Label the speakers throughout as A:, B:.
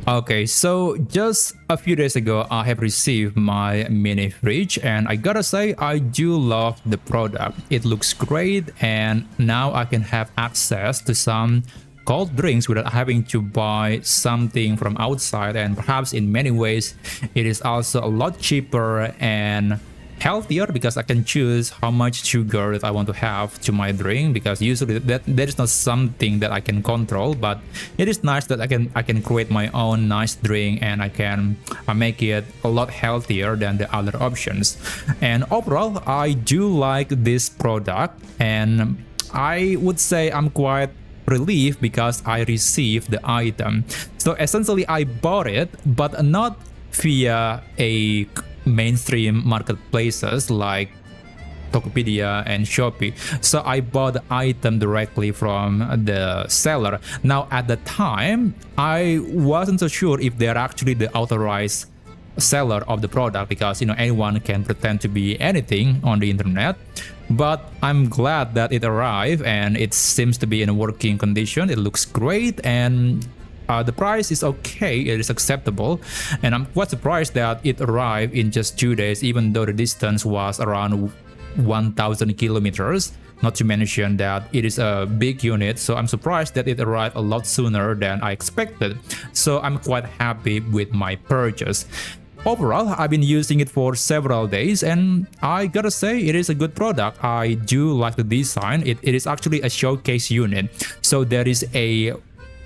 A: Okay, so just a few days ago, I have received my mini fridge, and I gotta say, I do love the product. It looks great, and now I can have access to some cold drinks without having to buy something from outside, and perhaps in many ways, it is also a lot cheaper and healthier because I can choose how much sugar that I want to have to my drink, because usually that is not something that I can control. But it is nice that I can create my own nice drink, and I can make it a lot healthier than the other options. And overall, I do like this product, and I would say I'm quite relieved because I received the item. So essentially I bought it, but not via a mainstream marketplaces like Tokopedia and Shopee. So I bought the item directly from the seller. Now at the time, I wasn't so sure if they're actually the authorized seller of the product, because anyone can pretend to be anything on the internet. But I'm glad that it arrived, and it seems to be in a working condition. It looks great, and the price is okay, it is acceptable, and I'm quite surprised that it arrived in just 2 days, even though the distance was around 1,000 kilometers. Not to mention that it is a big unit, so I'm surprised that it arrived a lot sooner than I expected. So I'm quite happy with my purchase. Overall, I've been using it for several days, and I gotta say it is a good product. I do like the design. It is actually a showcase unit, so there is a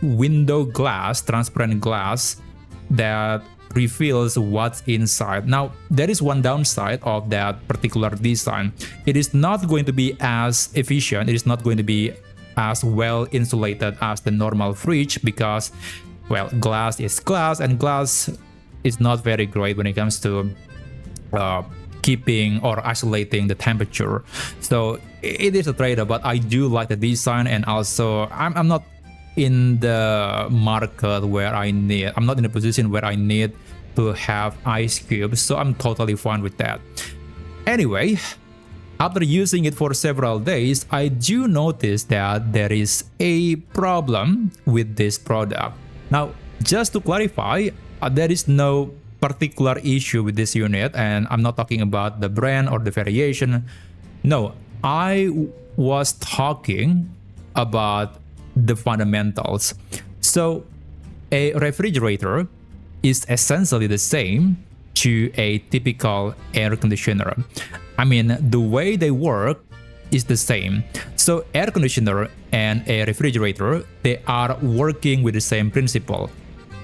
A: window glass, transparent glass, that reveals what's inside. Now, there is one downside of that particular design. It is not going to be as efficient, it is not going to be as well insulated as the normal fridge, because, well, glass is glass, and glass is not very great when it comes to keeping or isolating the temperature. So it is a trade-off, but I do like the design, and also I'm not in the market where I'm not in a position where I need to have ice cubes, so I'm totally fine with that. Anyway, after using it for several days, I do notice that there is a problem with this product. Now, just to clarify, there is no particular issue with this unit, and I'm not talking about the brand or the variation. No, I was talking about the fundamentals. So a refrigerator is essentially the same to a typical air conditioner. I mean, the way they work is the same. So air conditioner and a refrigerator, they are working with the same principle.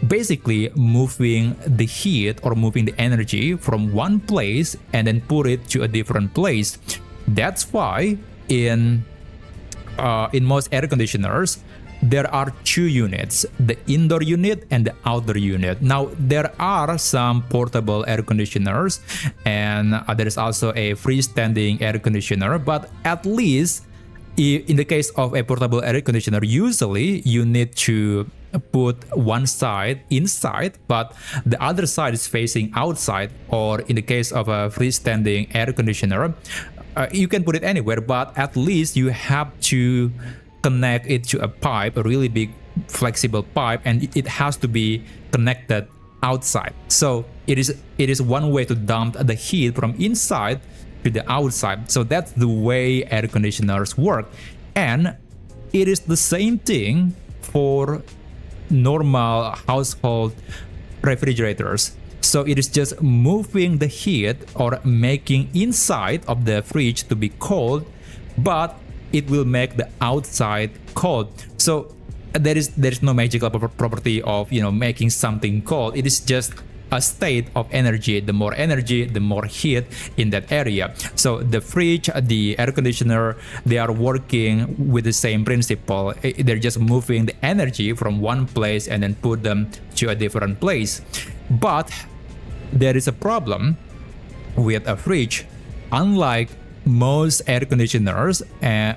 A: Basically moving the heat or moving the energy from one place and then put it to a different place. That's why in most air conditioners, there are two units, the indoor unit and the outdoor unit. Now, there are some portable air conditioners, and there is also a freestanding air conditioner, but at least in the case of a portable air conditioner, usually you need to put one side inside, but the other side is facing outside. Or in the case of a freestanding air conditioner, you can put it anywhere, but at least you have to connect it to a pipe, a really big flexible pipe, and it has to be connected outside. So it is one way to dump the heat from inside to the outside. So that's the way air conditioners work, and it is the same thing for normal household refrigerators. So it is just moving the heat or making inside of the fridge to be cold, but it will make the outside cold. So there is no magical property of making something cold. It is just a state of energy. The more energy, the more heat in that area. So the fridge, the air conditioner, they are working with the same principle. They're just moving the energy from one place and then put them to a different place. But there is a problem with a fridge. Unlike most air conditioners,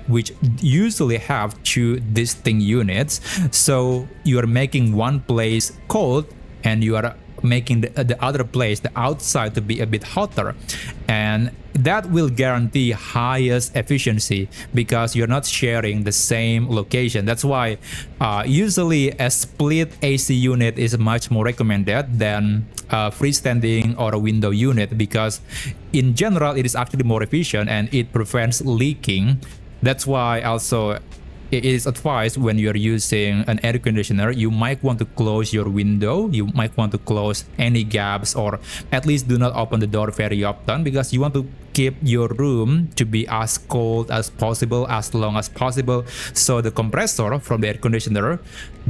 A: which usually have two distinct units, so you are making one place cold and you are making the other place, the outside, to be a bit hotter, and that will guarantee highest efficiency because you're not sharing the same location. That's why usually a split AC unit is much more recommended than a freestanding or a window unit, because in general it is actually more efficient and it prevents leaking. That's why also it is advised when you're using an air conditioner, you might want to close your window, you might want to close any gaps, or at least do not open the door very often, because you want to keep your room to be as cold as possible, as long as possible, so the compressor from the air conditioner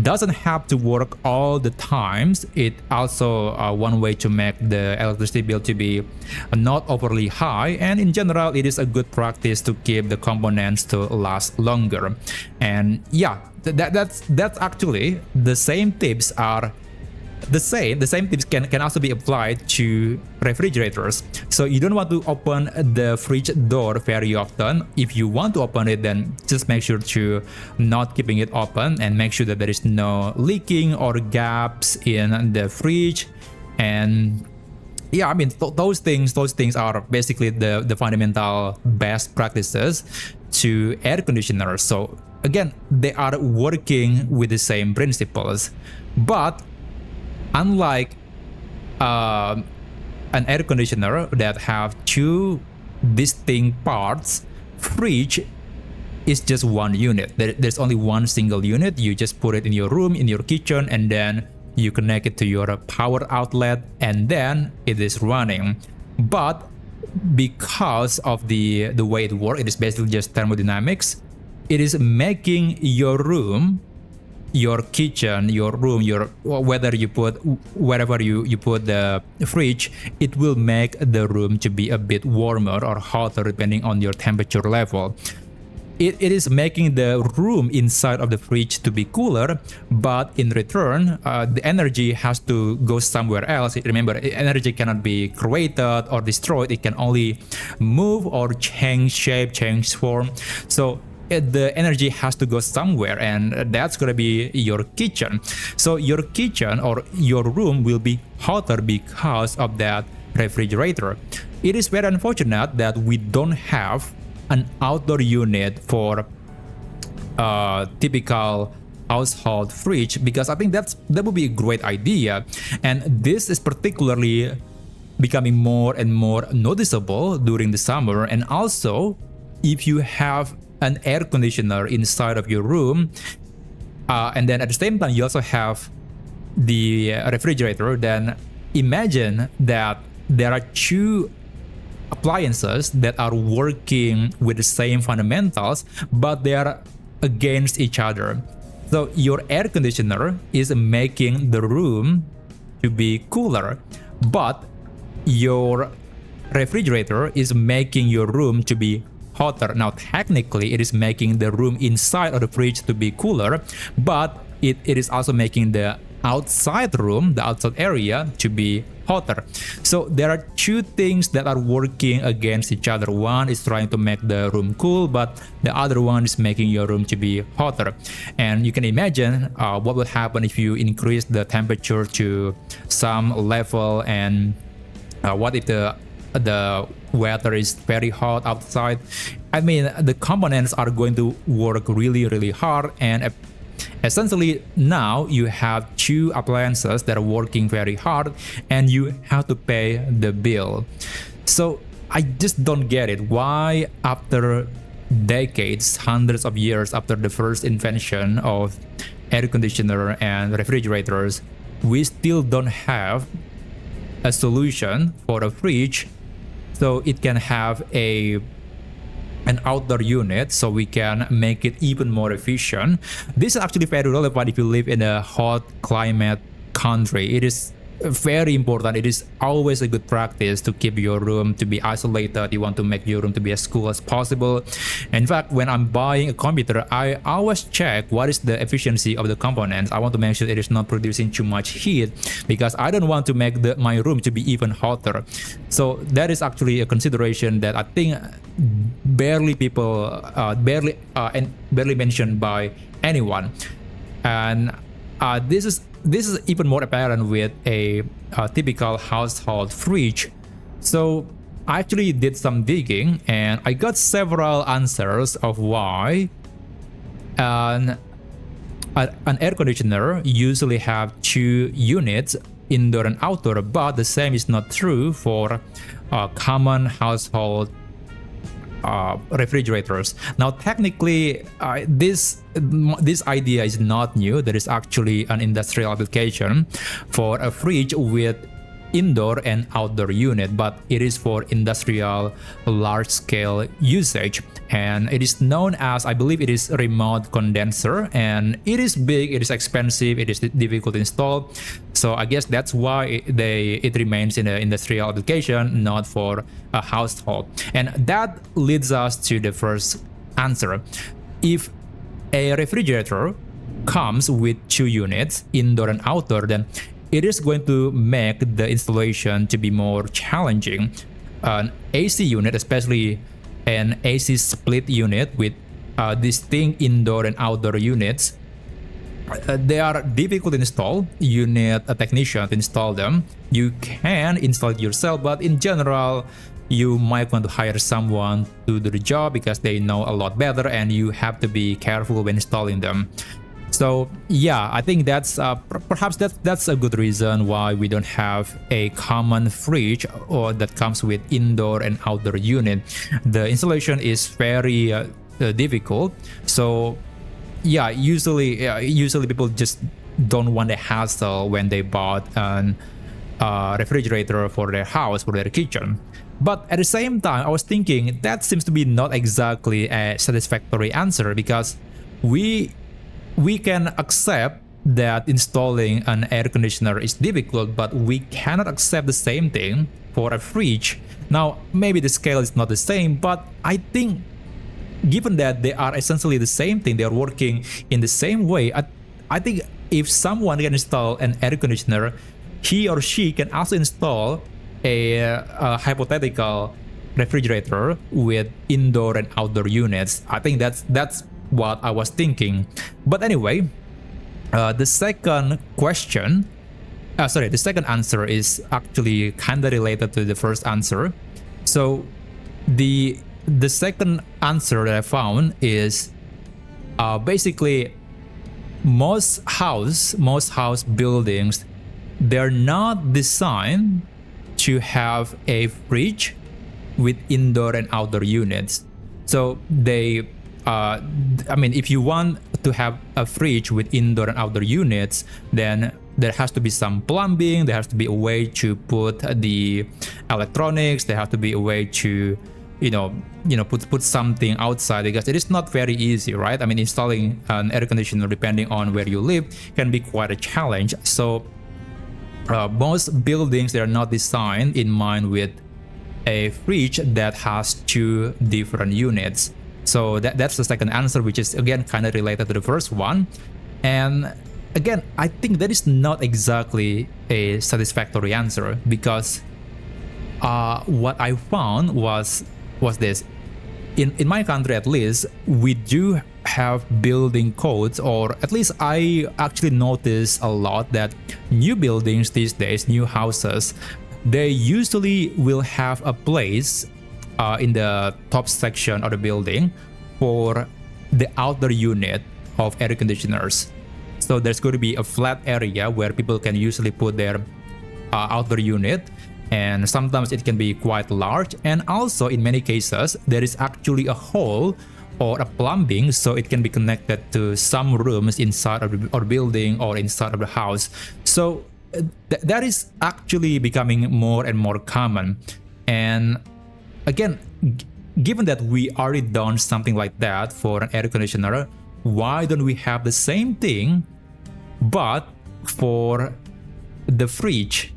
A: doesn't have to work all the times. It also one way to make the electricity bill to be not overly high, and in general it is a good practice to keep the components to last longer. And yeah, that's actually the same tips are the same tips can also be applied to refrigerators. So you don't want to open the fridge door very often. If you want to open it, then just make sure to not keeping it open and make sure that there is no leaking or gaps in the fridge. And yeah, I mean, those things are basically the fundamental best practices to air conditioners. So again, they are working with the same principles, but unlike an air conditioner that have two distinct parts, fridge is just one unit. There's only one single unit. You just put it in your room, in your kitchen, and then you connect it to your power outlet, and then it is running. But because of the way it works, it is basically just thermodynamics. It is making your room, your kitchen, your room, whether you put wherever you put the fridge, it will make the room to be a bit warmer or hotter depending on your temperature level. It is making the room inside of the fridge to be cooler, but in return, the energy has to go somewhere else. Remember, energy cannot be created or destroyed. It can only move or change shape, change form. So the energy has to go somewhere, and that's gonna be your kitchen. So your kitchen or your room will be hotter because of that refrigerator. It is very unfortunate that we don't have an outdoor unit for typical household fridge, because I think that would be a great idea. And this is particularly becoming more and more noticeable during the summer. And also, if you have an air conditioner inside of your room, and then at the same time you also have the refrigerator, then imagine that there are two appliances that are working with the same fundamentals, but they are against each other. So your air conditioner is making the room to be cooler, but your refrigerator is making your room to be hotter. Now technically it is making the room inside of the fridge to be cooler, but it is also making the outside room, the outside area, to be hotter. So there are two things that are working against each other. One is trying to make the room cool, but the other one is making your room to be hotter. And you can imagine what would happen if you increase the temperature to some level, and what if the weather is very hot outside. I mean, the components are going to work really hard, and essentially now you have two appliances that are working very hard and you have to pay the bill. So I just don't get it. Why after decades, hundreds of years after the first invention of air conditioner and refrigerators, we still don't have a solution for a fridge so it can have an outdoor unit, so we can make it even more efficient. This is actually very relevant if you live in a hot climate country. It is very important. It is always a good practice to keep your room to be isolated. You want to make your room to be as cool as possible. In fact, when I'm buying a computer, I always check what is the efficiency of the components. I want to make sure it is not producing too much heat, because I don't want to make my room to be even hotter. So that is actually a consideration that I think barely mentioned by anyone. And this is even more apparent with a typical household fridge. So I actually did some digging and I got several answers of why an air conditioner usually have 2 units, indoor and outdoor, but the same is not true for common household refrigerators. Now technically this idea is not new. There is actually an industrial application for a fridge with indoor and outdoor unit, but it is for industrial large-scale usage, and it is known as, I believe it is remote condenser, and it is big, it is expensive, it is difficult to install. So I guess that's why it remains in an industrial application, not for a household. And that leads us to the first answer. If a refrigerator comes with 2 units, indoor and outdoor, then it is going to make the installation to be more challenging. An AC unit, especially an AC split unit with distinct indoor and outdoor units, they are difficult to install. You need a technician to install them. You can install it yourself, but in general, you might want to hire someone to do the job because they know a lot better, and you have to be careful when installing them. So yeah, I think that's perhaps that's a good reason why we don't have a common fridge or that comes with indoor and outdoor unit. The installation is very difficult. So yeah, usually people just don't want the hassle when they bought an refrigerator for their house, for their kitchen. But at the same time, I was thinking that seems to be not exactly a satisfactory answer, because we can accept that installing an air conditioner is difficult, but we cannot accept the same thing for a fridge. Now, maybe the scale is not the same, but I think given that they are essentially the same thing, they are working in the same way, I think if someone can install an air conditioner, he or she can also install a hypothetical refrigerator with indoor and outdoor units. I think that's what I was thinking. But anyway, the second answer is actually kind of related to the first answer. So the second answer that I found is basically most house buildings, they're not designed to have a fridge with indoor and outdoor units. So they I mean, if you want to have a fridge with indoor and outdoor units, then there has to be some plumbing, there has to be a way to put the electronics, there has to be a way to put something outside, because it is not very easy, right? I mean, installing an air conditioner, depending on where you live, can be quite a challenge. So most buildings, they are not designed in mind with a fridge that has 2 different units. So that's the second answer, which is again kind of related to the first one. And again, I think that is not exactly a satisfactory answer, because what I found was this. In my country, at least, we do have building codes, or at least I actually notice a lot that new buildings these days, new houses, they usually will have a place in the top section of the building for the outdoor unit of air conditioners. So there's going to be a flat area where people can usually put their outdoor unit, and sometimes it can be quite large, and also in many cases there is actually a hole or a plumbing, so it can be connected to some rooms inside of the building or inside of the house. So that is actually becoming more and more common. And again, given that we already done something like that for an air conditioner, why don't we have the same thing but for the fridge?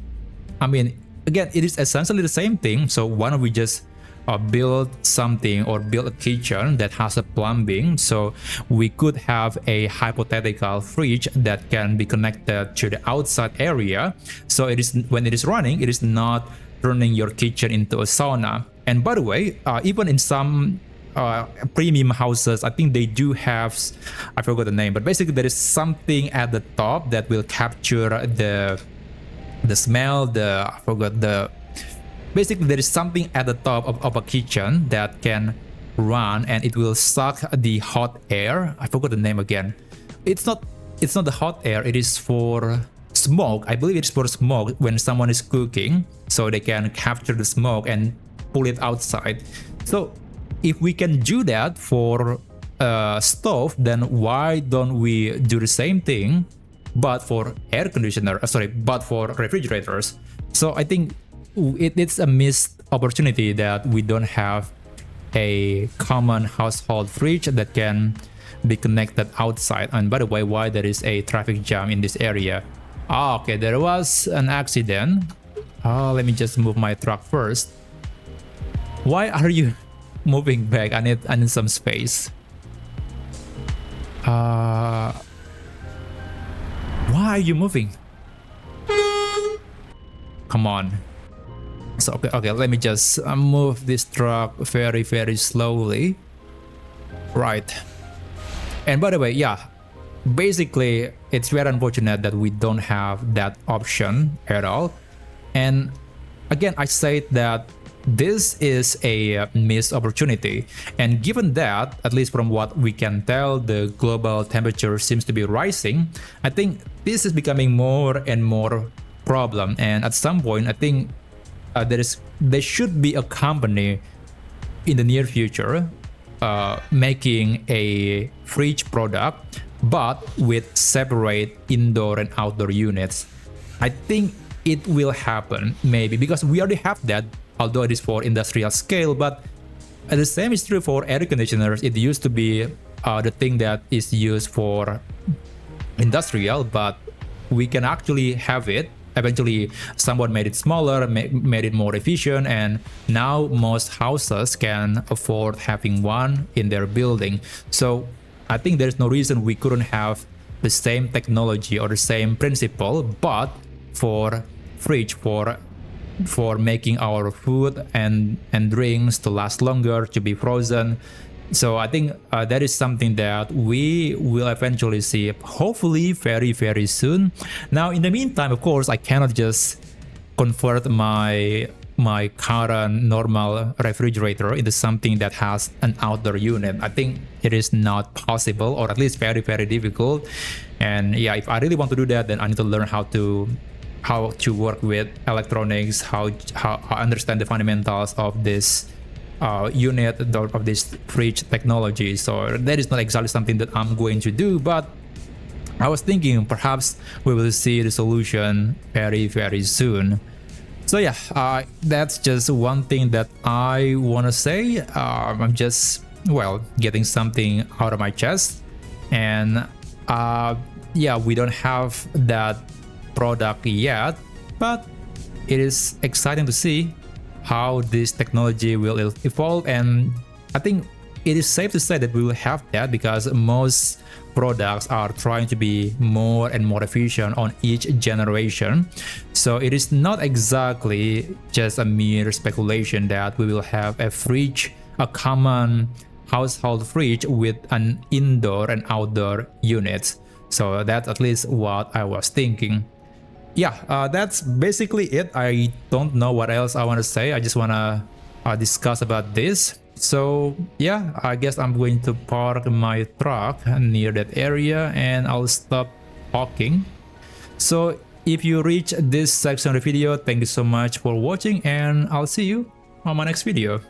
A: I mean, again, it is essentially the same thing. So why don't we just build something, or build a kitchen that has a plumbing, so we could have a hypothetical fridge that can be connected to the outside area, so it is, when it is running, it is not turning your kitchen into a sauna. And by the way, even in some premium houses, I think they do have, I forgot the name, but basically there is something at the top that will capture the smell, I forgot basically there is something at the top of a kitchen that can run and it will suck the hot air. I forgot the name again. It's not the hot air, it is for smoke. I believe it's for smoke when someone is cooking, so they can capture the smoke and pull it outside. So if we can do that for stove, then why don't we do the same thing but for air conditioner, but for refrigerators? So I think it's a missed opportunity that we don't have a common household fridge that can be connected outside. And by the way, why there is a traffic jam in this area? Okay, there was an accident. Let me just move my truck first. Why are you moving back? I need some space. Why are you moving? Come on. So okay, let me just move this truck very slowly. Right. And by the way, yeah, basically it's very unfortunate that we don't have that option at all. And again, I say that this is a missed opportunity, and given that, at least from what we can tell, the global temperature seems to be rising, I think this is becoming more and more problem. And at some point, I think there should be a company in the near future making a fridge product but with separate indoor and outdoor units. I think it will happen, maybe, because we already have that, although it is for industrial scale. But the same is true for air conditioners. It used to be the thing that is used for industrial, but we can actually have it. Eventually someone made it smaller, made it more efficient, and now most houses can afford having one in their building. So I think there's no reason we couldn't have the same technology or the same principle, but for fridge, for making our food and drinks to last longer, to be frozen. So I think that is something that we will eventually see, hopefully very soon. Now, in the meantime, of course, I cannot just convert my current normal refrigerator into something that has an outdoor unit. I think it is not possible, or at least very difficult. And yeah, if I really want to do that, then I need to learn how to work with electronics, how understand the fundamentals of this unit, of this fridge technology. So that is not exactly something that I'm going to do, but I was thinking perhaps we will see the solution very soon. So yeah, that's just one thing that I want to say. I'm just, well, getting something out of my chest. And yeah, we don't have that product yet, but it is exciting to see how this technology will evolve. And I think it is safe to say that we will have that, because most products are trying to be more and more efficient on each generation. So it is not exactly just a mere speculation that we will have a fridge, a common household fridge with an indoor and outdoor unit. So that's at least what I was thinking. Yeah, that's basically it. I don't know what else I want to say. I just want to discuss about this. So yeah, I guess I'm going to park my truck near that area and I'll stop talking. So if you reach this section of the video, thank you so much for watching, and I'll see you on my next video.